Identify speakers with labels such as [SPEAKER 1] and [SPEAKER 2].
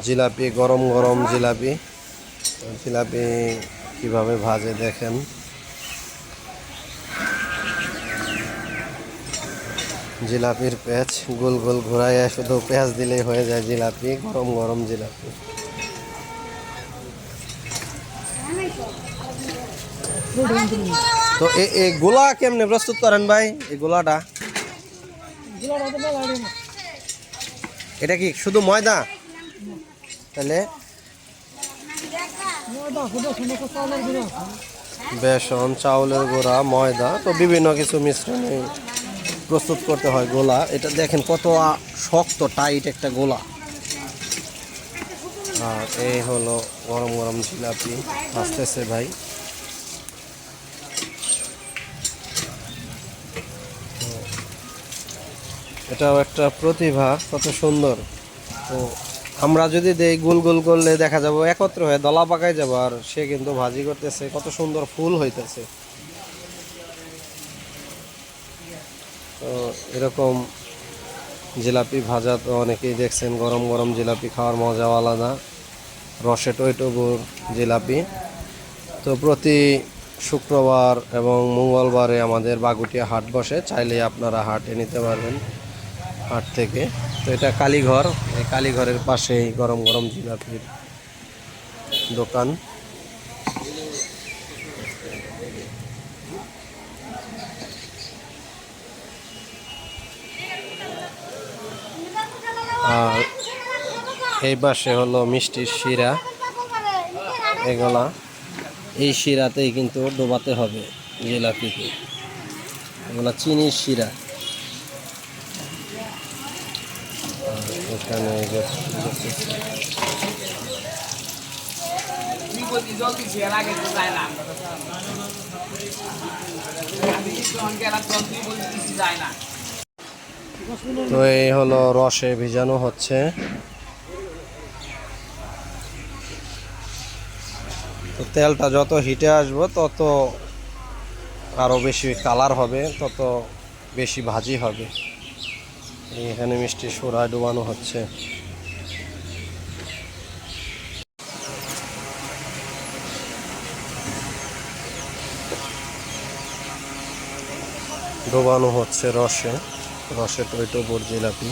[SPEAKER 1] জিলাপি, গরম গরম জিলাপি। জিলাপি কিভাবে ভাজে দেখেন। জিলাপির পেঁয়াজ গোল গোল ঘোরাইয়া শুধু পেঁয়াজ দিলেই হয়ে যায় জিলাপি, গরম গরম জিলাপি। তো এই গোলা কেমনে প্রস্তুত করেন ভাই? এই গোলাটা, এটা কি শুধু ময়দা? তাহলে বেসন, চাউলের গুঁড়া, ময়দা, তো বিভিন্ন কিছু মিশ্রণে প্রস্তুত করতে হয় গোলা। এটা দেখেন কত শক্ত টাইট একটা গোলা। আর এই হলো গরম গরম জিলাপি আসতেছে ভাই। এটাও একটা প্রতিভা, কত সুন্দর। তো আমরা যদি দেই গোল গোল করলে দেখা যাবো একত্র হয়ে দলা পাকায় যাবো, আর সে কিন্তু ভাজি করতেছে, কত সুন্দর ফুল হইতেছে। তো এরকম জিলাপি ভাজা তো অনেকেই দেখছেন, গরম গরম জিলাপি খাওয়ার মজাও আলাদা। রসে টইটুবুর জিলাপি। তো প্রতি শুক্রবার এবং মঙ্গলবারে আমাদের বাগুটিয়া হাট বসে, চাইলে আপনারা হাটে নিতে পারবেন হাট থেকে। তো এটা কালীঘর, এই কালীঘরের পাশেই গরম গরম জিলাপির দোকান। আর এই পাশে হলো মিষ্টির শিরা। এগুলা এই শিরাতেই কিন্তু ডোবাতে হবে জিলাপিকে। এগুলা চিনির শিরা। এখানে তো এই হলো রসে ভিজানো হচ্ছে। তো তেলটা যত হিটে আসবো তত আরো বেশি কালার হবে, তত বেশি ভাজি হবে। এখানে মিষ্টি সোডা ডুবানো হচ্ছে। ডোবানো হচ্ছে রসে, রসে টইটুবুর জিলাপি।